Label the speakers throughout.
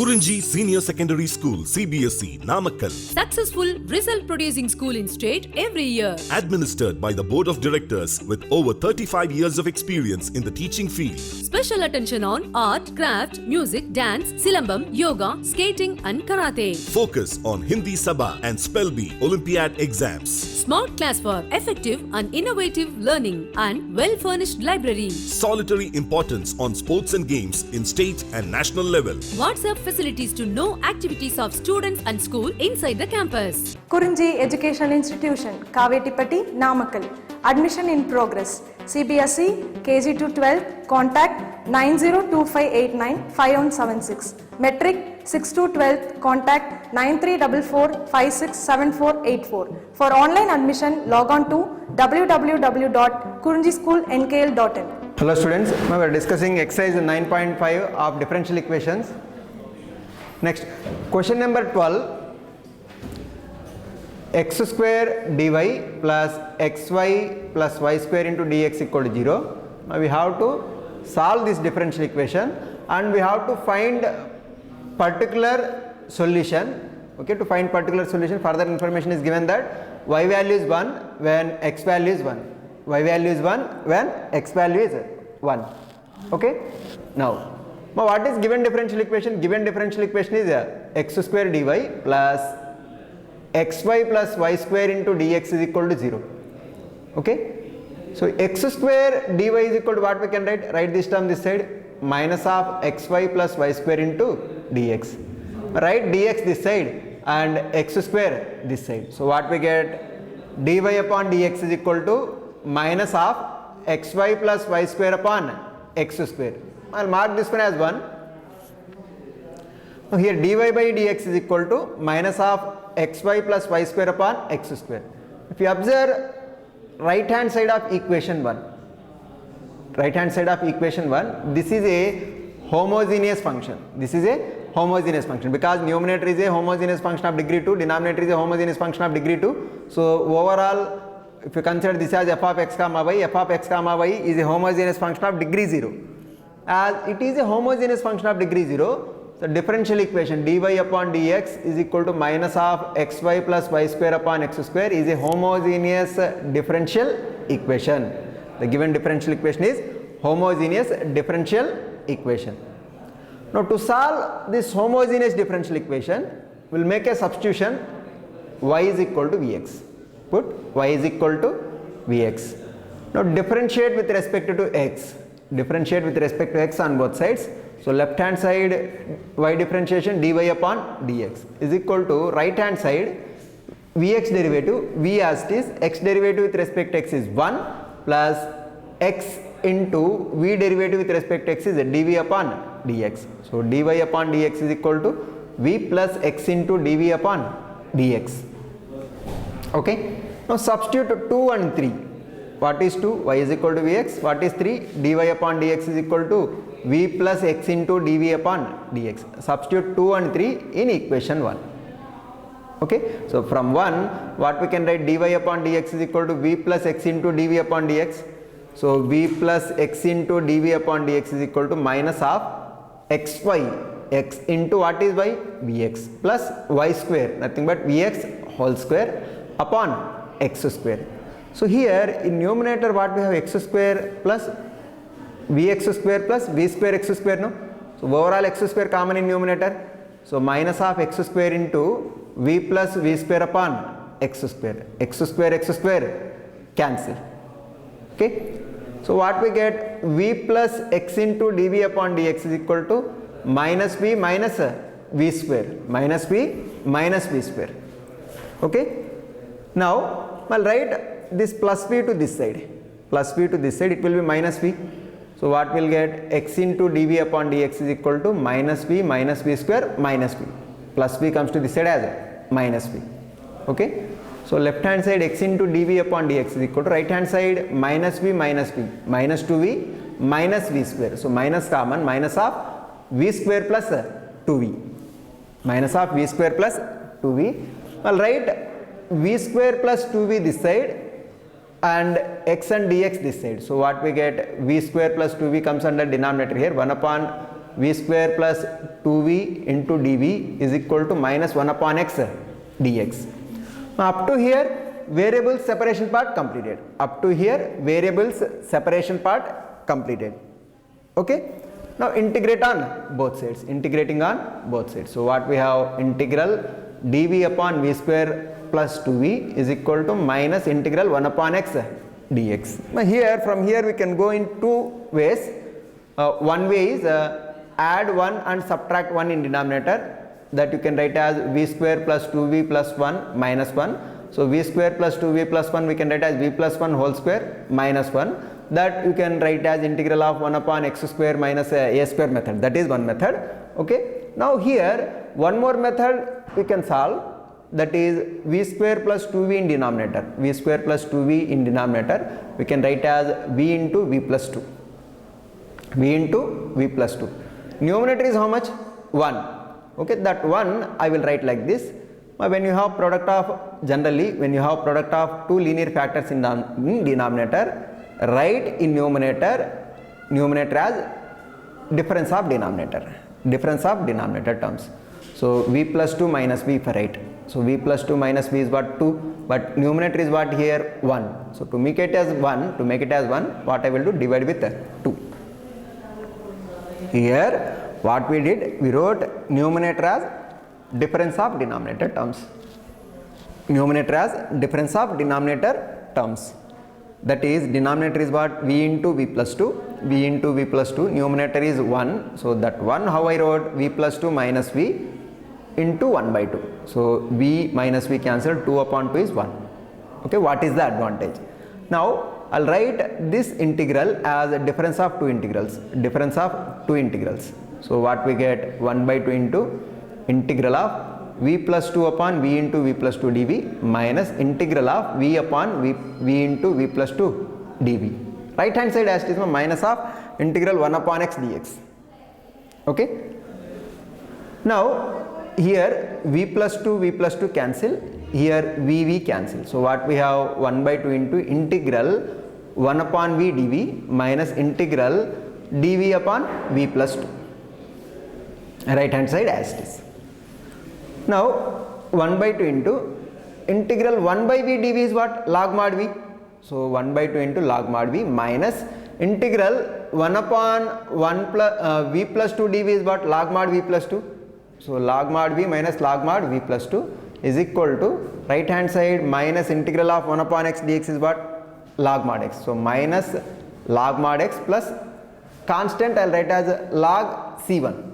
Speaker 1: Kurinji Senior Secondary School, CBSE, Namakkal.
Speaker 2: Successful result producing school in state every year.
Speaker 1: Administered by the Board of Directors with over 35 years of experience in the teaching field.
Speaker 2: Special attention on art, craft, music, dance, silambam, yoga, skating and karate.
Speaker 1: Focus on Hindi Sabha and Spell Bee Olympiad exams.
Speaker 2: Smart class for effective and innovative learning and well-furnished library.
Speaker 1: Solitary importance on sports and games in state and national level.
Speaker 2: WhatsApp facilities to know activities of students and school inside the campus.
Speaker 3: Kurinji Educational Institution, Kavetipatti, Namakkal. Admission in progress. CBSE, KG to 12, contact 9025895176. Metric 6 to 12, contact 9344567484. For online admission, log on to www.kurinjischoolnkl.in.
Speaker 4: Hello students, now we are discussing exercise 9.5 of differential equations. Next, question number 12. X square dy plus xy plus y square into dx equal to 0. Now we have to solve this differential equation and we have to find particular solution. Okay, to find particular solution, further information is given that y value is 1 when x value is 1. Y value is 1 when x value is 1. Okay, now what is given differential equation? Given differential equation is x square dy plus xy plus y square into dx is equal to 0. Okay, so x square dy is equal to what we can write? Write this term this side, minus of xy plus y square into dx. Write dx this side and x square this side. So what we get? Dy upon dx is equal to minus of xy plus y square upon x square. I'll mark this one as 1. Now here dy by dx is equal to minus of xy plus y square upon x square. If you observe right hand side of equation 1, right hand side of equation 1, this is a homogeneous function. This is a homogeneous function because numerator is a homogeneous function of degree 2, denominator is a homogeneous function of degree 2. So overall, if you consider this as f of x comma y, f of x comma y is a homogeneous function of degree 0. As it is a homogeneous function of degree 0, the differential equation dy upon dx is equal to minus of xy plus y square upon x square is a homogeneous differential equation. The given differential equation is homogeneous differential equation. Now to solve this homogeneous differential equation, we will make a substitution y is equal to vx. Put y is equal to vx. Now differentiate with respect to x. Differentiate with respect to x on both sides. So left hand side y differentiation dy upon dx is equal to right hand side vx derivative v as it is, x derivative with respect to x is 1 plus x into v derivative with respect to x is dv upon dx. So dy upon dx is equal to v plus x into dv upon dx. Okay, now substitute 2 and 3. What is 2? Y is equal to vx. What is 3? dy upon dx is equal to v plus x into dv upon dx. Substitute 2 and 3 in equation 1. Okay, so from 1 what we can write? Dy upon dx is equal to v plus x into dv upon dx. So v plus x into dv upon dx is equal to minus of xy, x into what is y? Vx plus y square, nothing but vx whole square upon x square. So here in numerator what we have? X square plus vx square plus v square x square, no? So overall x square common in numerator. So minus of x square into v plus v square upon x square. X square cancel. Okay. So what we get? V plus x into dv upon dx is equal to minus v minus v square. Minus v minus v square. Okay. Now I'll write this plus v to this side. Plus v to this side, it will be minus v. So what will get? X into dv upon dx is equal to minus v square minus v. Plus v comes to this side as minus v. Okay. So left hand side x into dv upon dx is equal to right hand side minus v minus 2v minus v square. So minus common, minus of v square plus 2v. Minus of v square plus 2v. I'll write v square plus 2v this side and x and dx this side. So what we get? V square plus 2v comes under denominator here, 1 upon v square plus 2v into dv is equal to minus 1 upon x dx. Now up to here variables separation part completed. Up to here variables separation part completed. Okay. Now integrate on both sides. Integrating on both sides. So what we have, integral dv upon v square plus 2v is equal to minus integral 1 upon x dx. Now here, from here we can go in two ways. One way is add 1 and subtract 1 in denominator, that you can write as v square plus 2v plus 1 minus 1. So v square plus 2v plus 1 we can write as v plus 1 whole square minus 1. That you can write as integral of 1 upon x square minus a square method. That is one method. Okay. Now here one more method we can solve, that is v square plus 2v in denominator. V square plus 2v in denominator we can write as v into v plus 2. V into v plus 2. Numerator is how much? 1. Okay, that 1 I will write like this. When you have product of, generally when you have product of two linear factors in denominator, write in numerator as difference of denominator terms. So v plus 2 minus v for 8. So v plus 2 minus v is what? 2, but numerator is what here? 1. So to make it as 1, what I will do? Divide with 2. Here what we did, we wrote numerator as difference of denominator terms. That is, denominator is what? V into v plus 2. Numerator is 1. So that 1, how I wrote? V plus 2 minus v into 1 by 2. So v minus v cancelled, 2 upon 2 is 1. Okay, what is the advantage? Now I'll write this integral as a difference of two integrals. So what we get? 1 by 2 into integral of v plus 2 upon v into v plus 2 dv minus integral of v upon v into v plus 2 dv. Right hand side as it is minus of integral 1 upon x dx. Okay. Now here v plus 2 cancel, here v cancel. So what we have? 1 by 2 into integral 1 upon v dv minus integral dv upon v plus 2. Right hand side as it is. Now 1 by 2 into integral 1 by v dv is what? Log mod v. So 1 by 2 into log mod v minus integral 1 upon 1 plus v plus 2 dv is what? Log mod v plus 2. So log mod v minus log mod v plus 2 is equal to, right hand side, minus integral of 1 upon x dx is what? Log mod x. So minus log mod x plus constant I will write as log c1.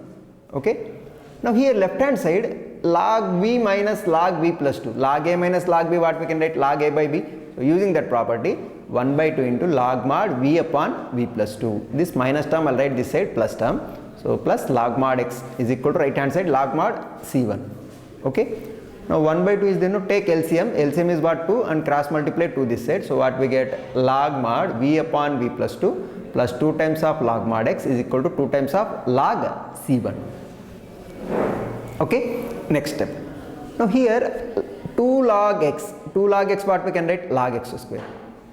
Speaker 4: Okay. Now here left hand side, log v minus log v plus 2. Log a minus log b, what we can write? Log a by b. So using that property, 1 by 2 into log mod v upon v plus 2. This minus term I will write this side plus term. So plus log mod x is equal to right hand side log mod c1. Okay. Now 1 by 2 is then to take LCM. LCM is what? 2, and cross multiply 2 this side. So what we get? Log mod v upon v plus 2 plus 2 times of log mod x is equal to 2 times of log c1. Okay. Next step. Now here 2 log x what we can write? Log x square.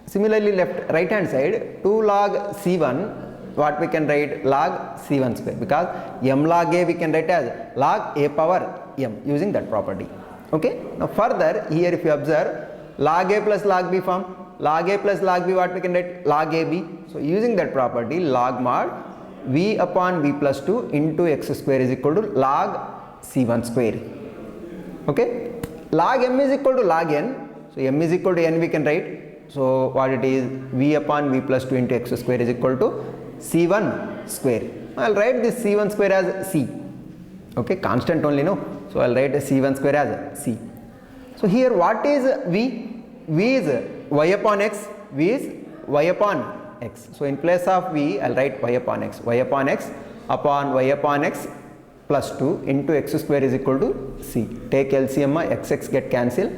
Speaker 4: Similarly right hand side 2 log c1 what we can write? Log c1 square, because m log a we can write as log a power m using that property. Okay. Now further here if you observe log a plus log b form, log a plus log b what we can write? Log ab. So using that property, log mod v upon v plus 2 into x square is equal to log c1 square. Okay. Log m is equal to log n. So m is equal to n we can write. So what it is? V upon v plus 2 into x square is equal to c1 square. I will write this c1 square as c. Okay, constant only, no. So I will write c1 square as c. So here what is v? V is y upon x. V is y upon x. So in place of v I will write y upon x. Y upon x upon y upon x plus 2 into x square is equal to c. Take LCM, x get cancelled.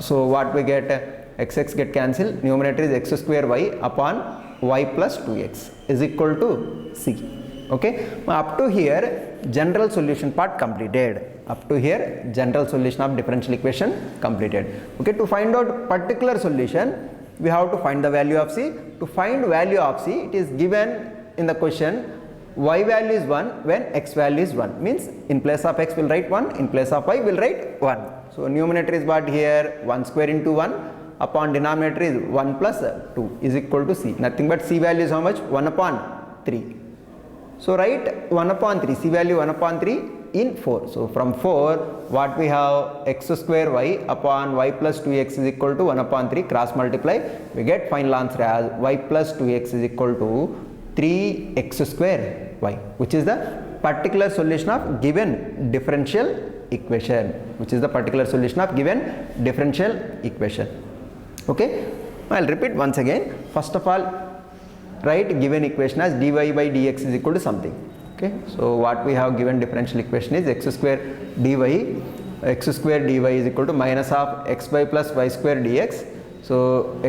Speaker 4: So what we get? X get cancelled. Numerator is x square y upon y plus 2x is equal to c. Okay. Up to here general solution part completed. Up to here general solution of differential equation completed. Okay. To find out particular solution we have to find the value of c. To find value of c, it is given in the question y value is 1 when x value is 1. Means in place of x we'll write 1, in place of y we'll write 1. So numerator is what here? 1 square into 1 upon denominator is 1 plus 2 is equal to c. Nothing but c value is how much? 1 upon 3. So write 1 upon 3, c value 1 upon 3 in 4. So from 4 what we have? X square y upon y plus 2x is equal to 1 upon 3, cross multiply, we get final answer as y plus 2x is equal to 3x square y, which is the particular solution of given differential equation, which is the particular solution of given differential equation. Okay, I'll repeat once again. First of all, write given equation as dy by dx is equal to something. Okay, so what we have given differential equation is x square dy is equal to minus of xy plus y square dx. So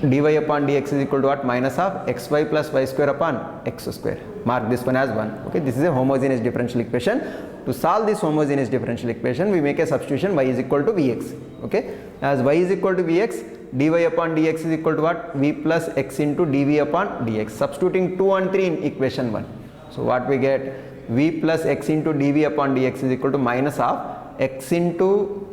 Speaker 4: dy upon dx is equal to what? Minus of xy plus y square upon x square. Mark this one as 1. Okay, this is a homogeneous differential equation. To solve this homogeneous differential equation, we make a substitution y is equal to vx. Okay, as y is equal to vx, dy upon dx is equal to what? V plus x into dv upon dx. Substituting 2 and 3 in equation 1. So what we get? V plus x into dv upon dx is equal to minus of x into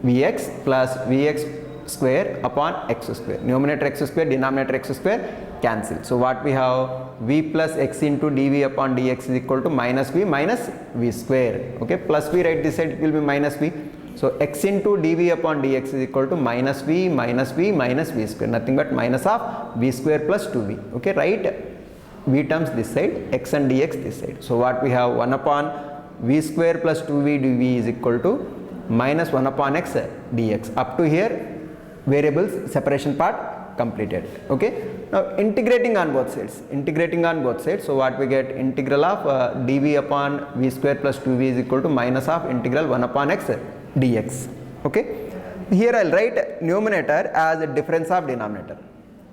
Speaker 4: vx plus vx square upon x square. Numerator x square, denominator x square cancel. So what we have? V plus x into dv upon dx is equal to minus v square. Okay, plus v right this side, it will be minus v. So x into dv upon dx is equal to minus v square. Nothing but minus of v square plus 2v. Okay, write v terms this side, x and dx this side. So what we have? 1 upon v square plus 2v dv is equal to minus 1 upon x dx. Up to here variables separation part completed. Okay, now integrating on both sides. So what we get? Integral of dv upon v square plus 2v is equal to minus of integral 1 upon x dx. Okay, here I'll write numerator as a difference of denominator.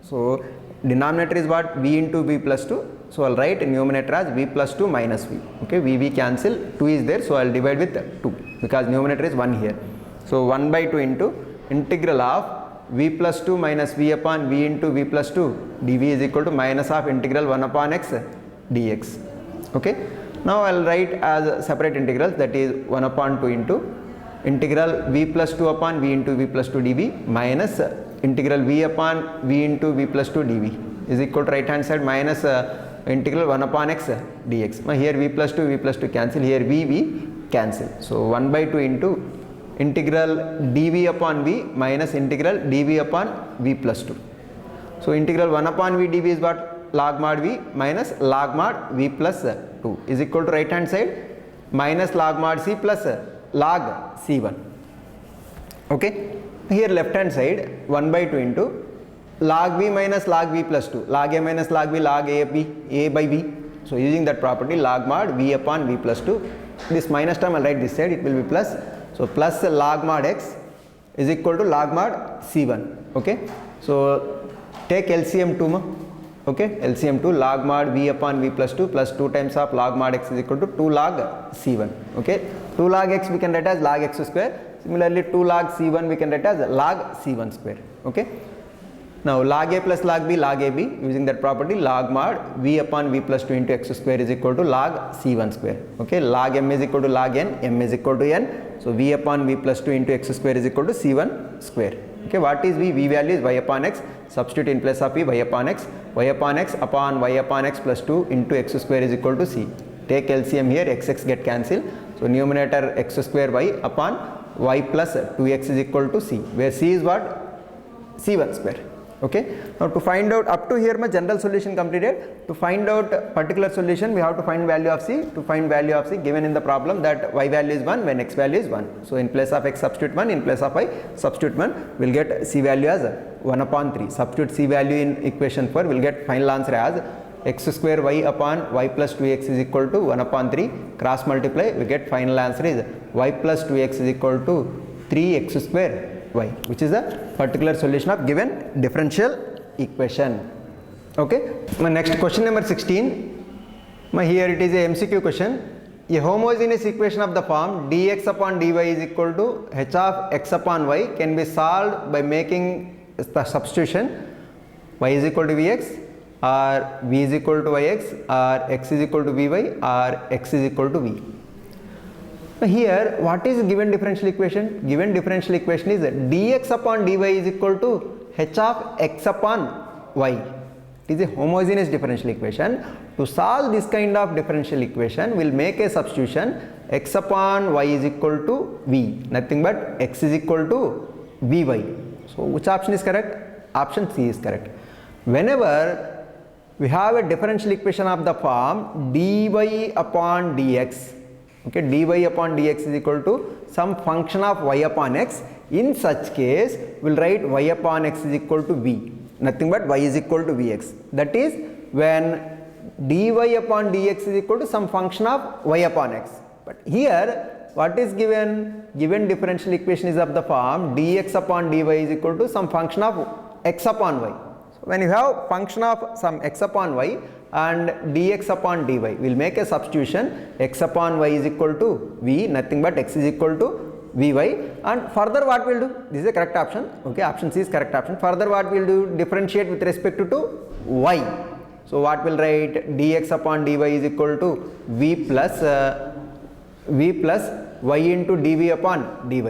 Speaker 4: So denominator is what? V into v plus 2. So I'll write numerator as v plus 2 minus v. Okay, v cancel, 2 is there, so I'll divide with 2 because numerator is 1 here. So 1 by 2 into integral of v plus 2 minus v upon v into v plus 2 dv is equal to minus of integral 1 upon x dx. Okay, now I'll write as separate integrals, that is 1 upon 2 into integral v plus 2 upon v into v plus 2 dv minus integral v upon v into v plus 2 dv is equal to right hand side minus integral 1 upon x dx. Now here v plus 2 cancel, here v cancel. So 1 by 2 into integral dv upon v minus integral dv upon v plus 2. So integral 1 upon v dv is what? Log mod v minus log mod v plus 2 is equal to right hand side minus log mod c plus log c1. Okay, here left hand side 1 by 2 into log v minus log v plus 2, log a minus log v, log a by b. So using that property, log mod v upon v plus 2, this minus term I'll write this side, it will be plus. So plus log mod x is equal to log mod c1. Okay, so take LCM 2 okay, LCM 2, log mod v upon v plus 2 plus 2 times of log mod x is equal to 2 log c1. Okay, 2 log x we can write as log x square. Similarly 2 log c1 we can write as log c1 square. Okay, now log a plus log b, log ab, using that property, log mod v upon v plus 2 into x square is equal to log c1 square. Okay, log m is equal to log n, m is equal to n. So v upon v plus 2 into x square is equal to c1 square. Okay, what is v? V value is y upon x. Substitute in place of v, y upon x upon y upon x plus 2 into x square is equal to c. Take LCM here, x get cancelled. So numerator x square y upon y plus 2x is equal to c, where c is what? c1 square. Okay, now to find out, up to here my general solution completed. To find out particular solution, we have to find value of c. To find value of c, given in the problem that y value is 1 when x value is 1. So in place of x substitute 1, in place of y substitute 1, we'll get c value as 1 upon 3. Substitute c value in equation 4, we'll get final answer as x square y upon y plus 2x is equal to 1 upon 3. Cross multiply, we get final answer is y plus 2x is equal to 3x square y, which is a particular solution of given differential equation. Okay, my next question number 16. Here it is a MCQ question. A homogeneous equation of the form dx upon dy is equal to h of x upon y can be solved by making the substitution y is equal to vx, or v is equal to yx, or x is equal to vy, or x is equal to v. Here, what is given differential equation? Given differential equation is dx upon dy is equal to h of x upon y. It is a homogeneous differential equation. To solve this kind of differential equation, we'll make a substitution. X upon y is equal to v, nothing but x is equal to vy. So which option is correct? Option C is correct. Whenever we have a differential equation of the form dy upon dx, okay, dy upon dx is equal to some function of y upon x. In such case, we'll write y upon x is equal to v, nothing but y is equal to vx. That is when dy upon dx is equal to some function of y upon x. But here what is given? Given differential equation is of the form dx upon dy is equal to some function of x upon y. So when you have function of some x upon y and dx upon dy, we will make a substitution. X upon y is equal to v, nothing but x is equal to vy, and further what we will do? This is a correct option. Okay, option C is correct option. Further what we will do? Differentiate with respect to y. So what will write? Dx upon dy is equal to v plus y into dv upon dy.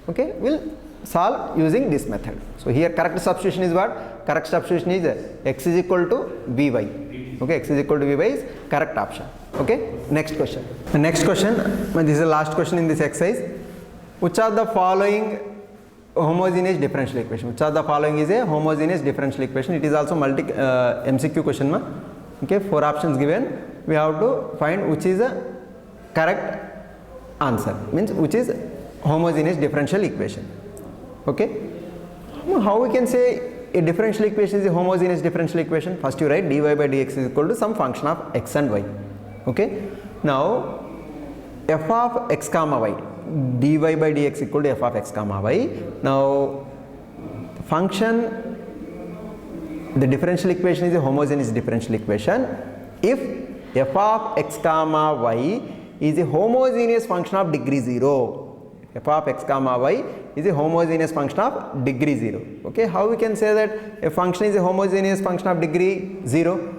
Speaker 4: Okay, we'll solve using this method. So here correct substitution is what? Correct substitution is x is equal to vy. Okay, x is equal to vy is correct option. Okay, next question. The next question, this is the last question in this exercise. Which of the following homogeneous differential equation? Which of the following is a homogeneous differential equation? It is also MCQ question. Okay, 4 options given. We have to find which is a correct answer, means which is homogeneous differential equation. Okay, how we can say a differential equation is a homogeneous differential equation? First you write dy by dx is equal to some function of x and y. Okay, now f of x comma y, dy by dx equal to f of x comma y. Now the function, the differential equation is a homogeneous differential equation if f of x comma y is a homogeneous function of degree 0. F of x comma y is a homogeneous function of degree 0. Okay, how we can say that a function is a homogeneous function of degree 0?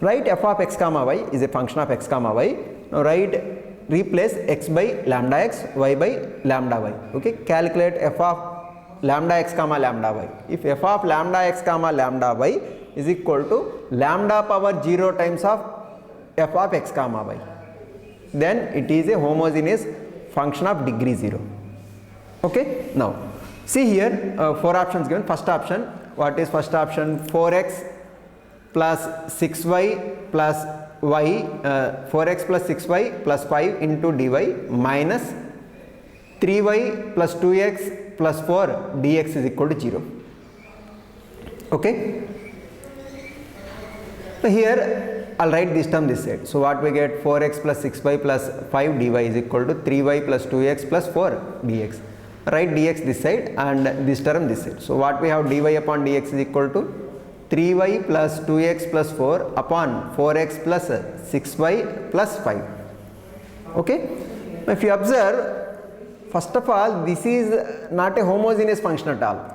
Speaker 4: Write f of x comma y is a function of x comma y. Now replace x by lambda x, y by lambda y. Okay, calculate f of lambda x comma lambda y. If f of lambda x comma lambda y is equal to lambda power 0 times of f of x comma y, then it is a homogeneous function of degree 0. Okay, now see here 4 options given. First option, what is first option? 4x plus 6y plus y, 4x plus 6y plus 5 into dy minus 3y plus 2x plus 4 dx is equal to 0. Okay, so here I'll write this term this side. So what we get? 4x plus 6y plus 5 dy is equal to 3y plus 2x plus 4 dx. Write dx this side and this term this side. So what we have? Dy upon dx is equal to 3y plus 2x plus 4 upon 4x plus 6y plus 5. Okay, now if you observe, first of all, this is not a homogeneous function at all.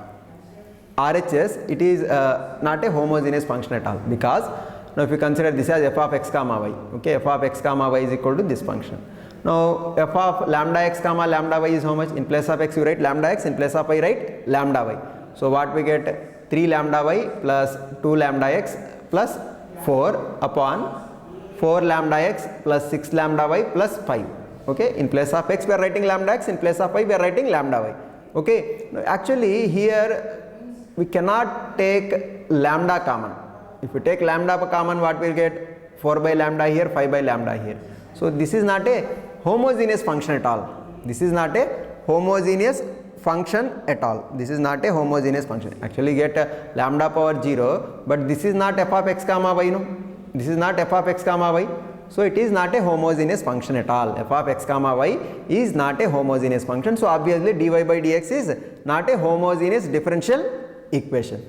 Speaker 4: RHS, it is not a homogeneous function at all, because now if you consider this as f of x comma y, okay, f of x comma y is equal to this function. Now f of lambda x comma lambda y is how much? In place of x you write lambda x, in place of y write lambda y. So what we get? 3 lambda y plus 2 lambda x plus 4 upon 4 lambda x plus 6 lambda y plus 5. Okay, in place of x we are writing lambda x, in place of y we are writing lambda y. Okay, now actually here we cannot take lambda common. If you take lambda common, what we will get? 4 by lambda here, 5 by lambda here. So this is not a homogeneous function at all. This is not a homogeneous function at all. This is not a homogeneous function. Actually get lambda power 0, but this is not f of x comma y, no? This is not f of x comma y. So it is not a homogeneous function at all. F of x comma y is not a homogeneous function. So obviously dy by dx is not a homogeneous differential equation.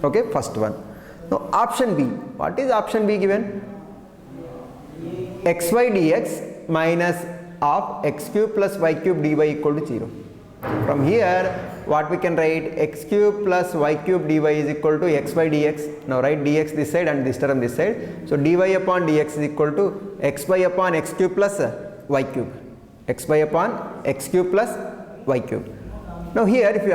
Speaker 4: Okay, first one. Now option B. What is option B given? xy dx minus of x cube plus y cube dy equal to 0. From here what we can write, x cube plus y cube dy is equal to x by dx. Now write dx this side and this term this side. So dy upon dx is equal to x by upon x cube plus y cube. X by upon x cube plus y cube. Now here if you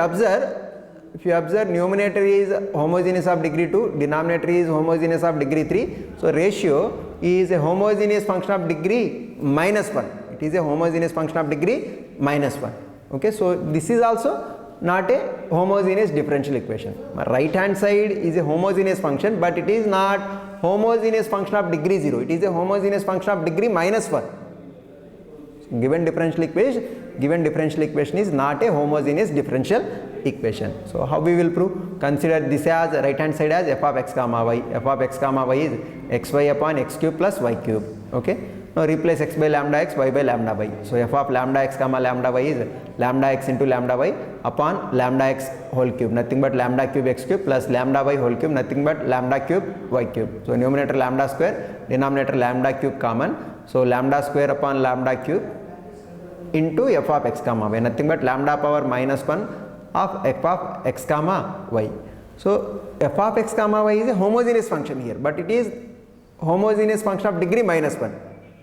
Speaker 4: observe numerator is homogeneous of degree 2, denominator is homogeneous of degree 3. So ratio is a homogeneous function of degree -1. It is a homogeneous function of degree -1. Okay, so this is also not a homogeneous differential equation. My right hand side is a homogeneous function, but it is not homogeneous function of degree 0. It is a homogeneous function of degree -1. Given differential equation is not a homogeneous differential equation. So how we will prove? Consider this as right hand side as f of x comma y. F of x comma y is xy upon x cube plus y cube. Okay, now replace x by lambda x, y by lambda y. So f of lambda x comma lambda y is lambda x into lambda y upon lambda x whole cube, nothing but lambda cube x cube plus lambda y whole cube, nothing but lambda cube y cube. So numerator lambda square, denominator lambda cube common. So lambda square upon lambda cube into f of x comma y, nothing but lambda power -1 of f of x comma y. So f of x comma y is a homogeneous function here, but it is homogeneous function of degree -1.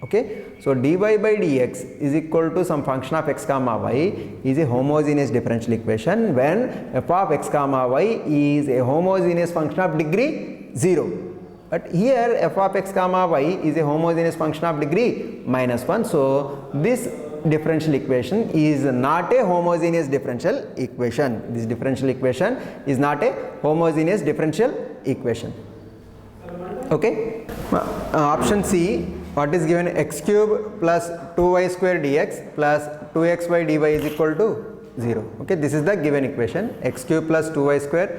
Speaker 4: Okay, so dy by dx is equal to some function of x comma y is a homogeneous differential equation when f of x comma y is a homogeneous function of degree 0. But here f of x comma y is a homogeneous function of degree -1. So this differential equation is not a homogeneous differential equation. This differential equation is not a homogeneous differential equation. Okay, option C, what is given? X cube plus 2y square dx plus 2xy dy is equal to 0. Okay, this is the given equation. X cube plus 2y square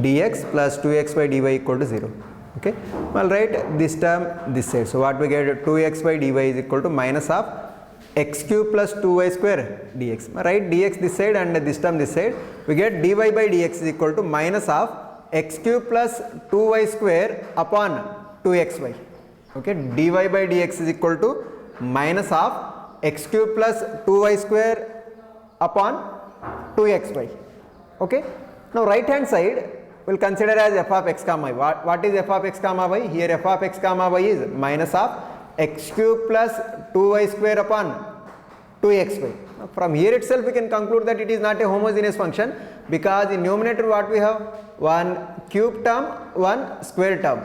Speaker 4: dx plus 2xy dy equal to 0. Okay, well, write this term this side. So what we get? 2xy dy is equal to minus of x cube plus 2y square dx. Write dx this side and this term this side. We get dy by dx is equal to minus of x cube plus 2y square upon 2xy. Okay, dy by dx is equal to minus of x cube plus 2y square upon 2xy. Okay, now right hand side we'll consider as f of x comma y. What is f of x comma y? Here f of x comma y is minus of x cube plus 2y square upon 2xy. From here itself we can conclude that it is not a homogeneous function, because in numerator what we have? One cube term, one square term.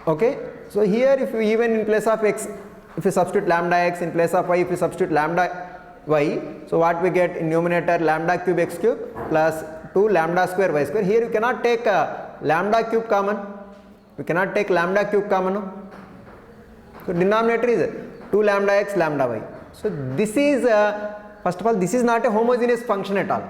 Speaker 4: Okay, so here if we even in place of x, if we substitute lambda x, in place of y if we substitute lambda y, so what we get in numerator? Lambda cube x cube plus 2 lambda square y square. Here you cannot take lambda cube common. We cannot take lambda cube common. No? So denominator is 2 lambda x lambda y. So this is first of all, this is not a homogeneous function at all.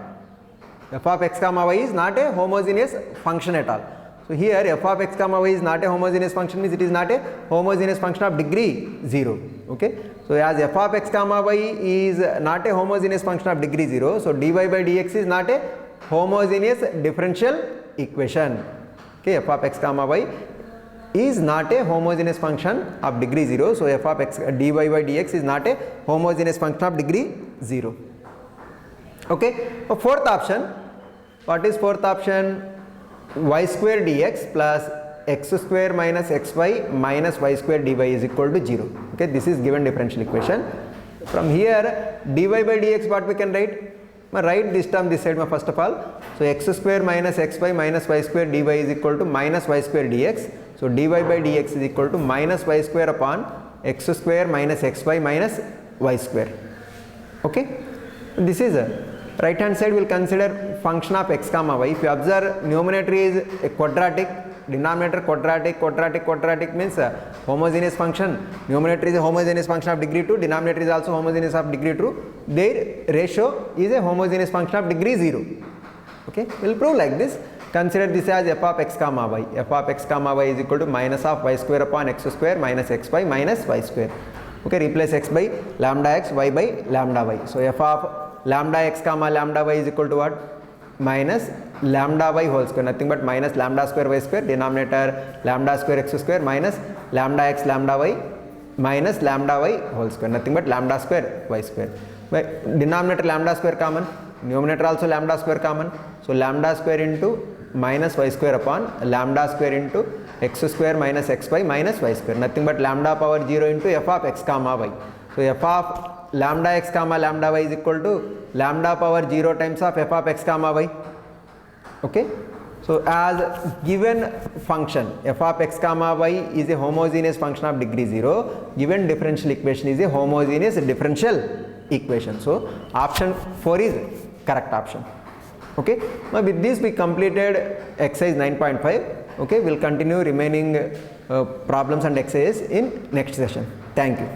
Speaker 4: F of x comma y is not a homogeneous function at all. So here f of x comma y is not a homogeneous function, means it is not a homogeneous function of degree 0. Okay, so as f of x comma y is not a homogeneous function of degree 0, so dy by dx is not a homogeneous differential equation. Okay, f of x comma y is not a homogeneous function of degree 0. So f of x dy by dx is not a homogeneous function of degree 0. Okay, so fourth option, what is fourth option? Y square dx plus x square minus xy minus y square dy is equal to 0. Okay, this is given differential equation. From here dy by dx what we can write? Write this term this side first of all. So x square minus xy minus y square dy is equal to minus y square dx. So dy by dx is equal to minus y square upon x square minus xy minus y square. Okay, this is a right hand side. Will consider function of x comma y. If you observe, numerator is a quadratic, denominator quadratic, quadratic means a homogeneous function. Numerator is a homogeneous function of degree 2, denominator is also homogeneous of degree 2. Their ratio is a homogeneous function of degree 0. Okay, we will prove like this. Consider this as f of x comma y. F of x comma y is equal to minus of y square upon x square minus xy minus y square. Okay, replace x by lambda x, y by lambda y. So f of lambda x comma lambda y is equal to what? Minus lambda y whole square, nothing but minus lambda square y square, denominator lambda square x square minus lambda x lambda y minus lambda y whole square, nothing but lambda square y square. Denominator lambda square common, Numerator also lambda square common. So lambda square into minus y square upon lambda square into x square minus xy minus y square. Nothing but lambda power 0 into f of x comma y. So f of lambda x comma lambda y is equal to lambda power 0 times of f of x comma y. Okay. So as given function f of x comma y is a homogeneous function of degree 0, given differential equation is a homogeneous differential equation. So option 4 is correct option. Okay. Now with this we completed exercise 9.5. Okay, we'll continue remaining problems and exercises in next session. Thank you.